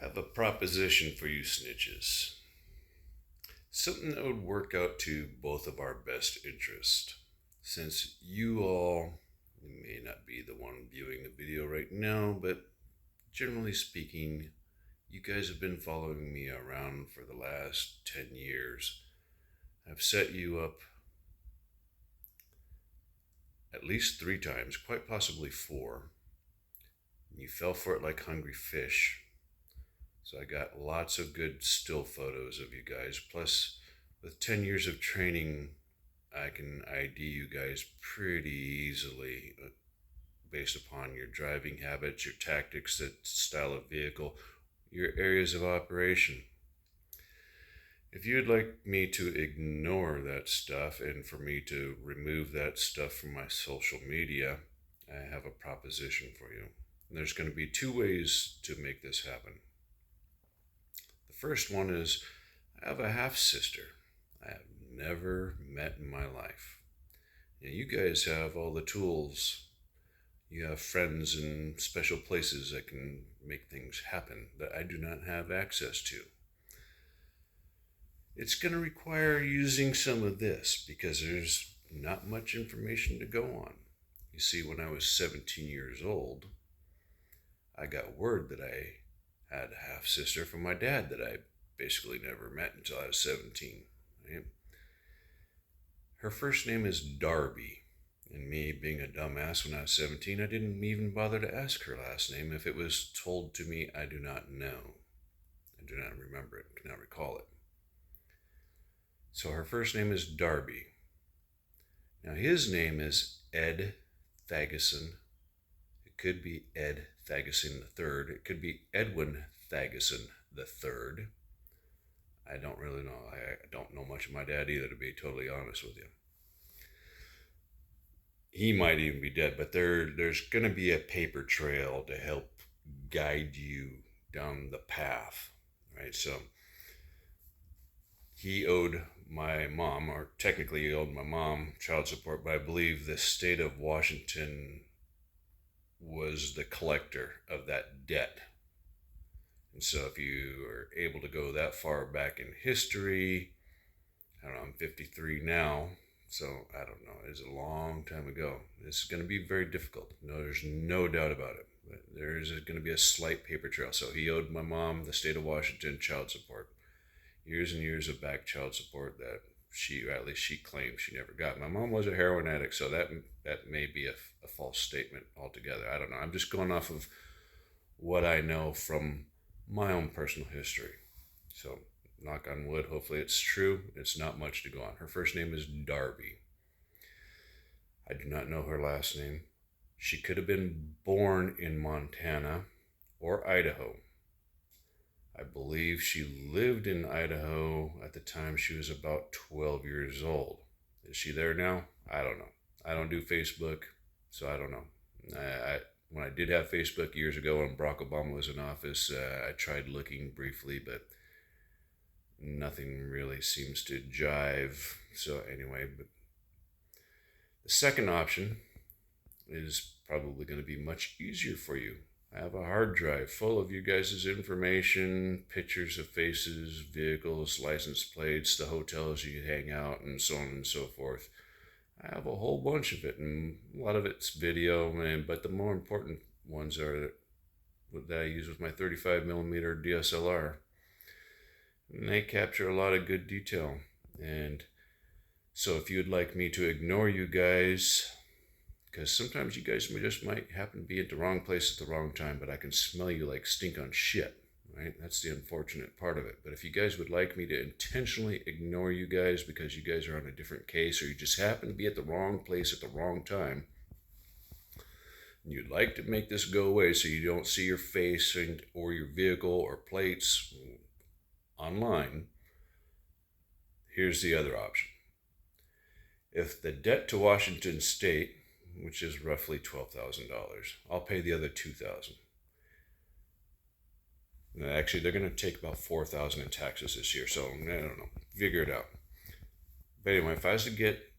I have a proposition for you snitches. Something that would work out to both of our best interest. Since you all may not be the one viewing the video right now, but generally speaking, you guys have been following me around for the last 10 years. I've set you up at least 3 times, quite possibly 4. You fell for it like hungry fish. So I got lots of good still photos of you guys. Plus, with 10 years of training, I can ID you guys pretty easily based upon your driving habits, your tactics, the style of vehicle, your areas of operation. If you'd like me to ignore that stuff and for me to remove that stuff from my social media, I have a proposition for you. And there's going to be 2 ways to make this happen. The first one is I have a half-sister I have never met in my life. And you guys have all the tools. You have friends in special places that can make things happen that I do not have access to. It's going to require using some of this because there's not much information to go on. You see, when I was 17 years old, I got word that I had a half-sister from my dad that I basically never met until I was 17. Right? Her first name is Darby. And me being a dumbass when I was 17, I didn't even bother to ask her last name. If it was told to me, I do not know. I do not remember it, cannot recall it. So her first name is Darby. Now his name is Ed Thagason. It could be Ed Thagason III. It could be Edwin Thagason III. I don't really know. I don't know much of my dad either, to be totally honest with you. He might even be dead, but there's going to be a paper trail to help guide you down the path, right? So he owed my mom, or technically he owed my mom child support, but I believe the state of Washington was the collector of that debt. And so if you are able to go that far back in history, I don't know, I'm 53 now, so I don't know, it's a long time ago. This is going to be very difficult. No, there's no doubt about it. But there's going to be a slight paper trail. So he owed my mom, the state of Washington, child support. Years and years of back child support that she, or at least she claimed she never got. My mom was a heroin addict, so that may be a false statement altogether. I don't know. I'm just going off of what I know from my own personal history. So, knock on wood, hopefully it's true. It's not much to go on. Her first name is Darby. I do not know her last name. She could have been born in Montana or Idaho. I believe she lived in Idaho at the time she was about 12 years old. Is she there now? I don't know. I don't do Facebook, so I don't know. When I did have Facebook years ago when Barack Obama was in office, I tried looking briefly, but nothing really seems to jive. So anyway, but the second option is probably going to be much easier for you. I have a hard drive full of you guys' information, pictures of faces, vehicles, license plates, the hotels you hang out, and so on and so forth. I have a whole bunch of it, and a lot of it's video, but the more important ones are that I use with my 35mm DSLR. And they capture a lot of good detail. And so if you'd like me to ignore you guys, because sometimes you guys just might happen to be at the wrong place at the wrong time, but I can smell you like stink on shit. Right? That's the unfortunate part of it. But if you guys would like me to intentionally ignore you guys because you guys are on a different case or you just happen to be at the wrong place at the wrong time, and you'd like to make this go away so you don't see your face or your vehicle or plates online, here's the other option. If the debt to Washington State, which is roughly $12,000, I'll pay the other $2,000. Actually, they're going to take about $4,000 in taxes this year, so I don't know. Figure it out. But anyway, if I was to get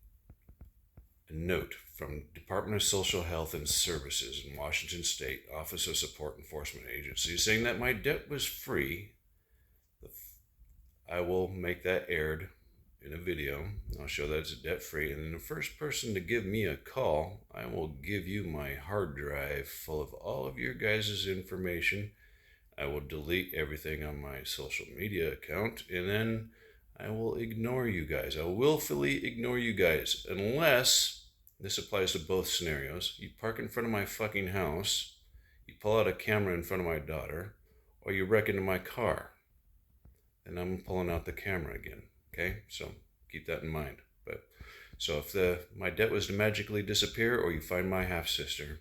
a note from Department of Social Health and Services in Washington State, Office of Support Enforcement Agency, saying that my debt was free. I will make that aired in a video. I'll show that it's debt free. And then the first person to give me a call, I will give you my hard drive full of all of your guys' information. I will delete everything on my social media account, and then I will ignore you guys. I will willfully ignore you guys unless this applies to both scenarios. You park in front of my fucking house, you pull out a camera in front of my daughter, or you wreck into my car. And I'm pulling out the camera again. Okay, so keep that in mind. But so if my debt was to magically disappear, or you find my half sister,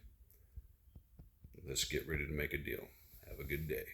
let's get ready to make a deal. Have a good day.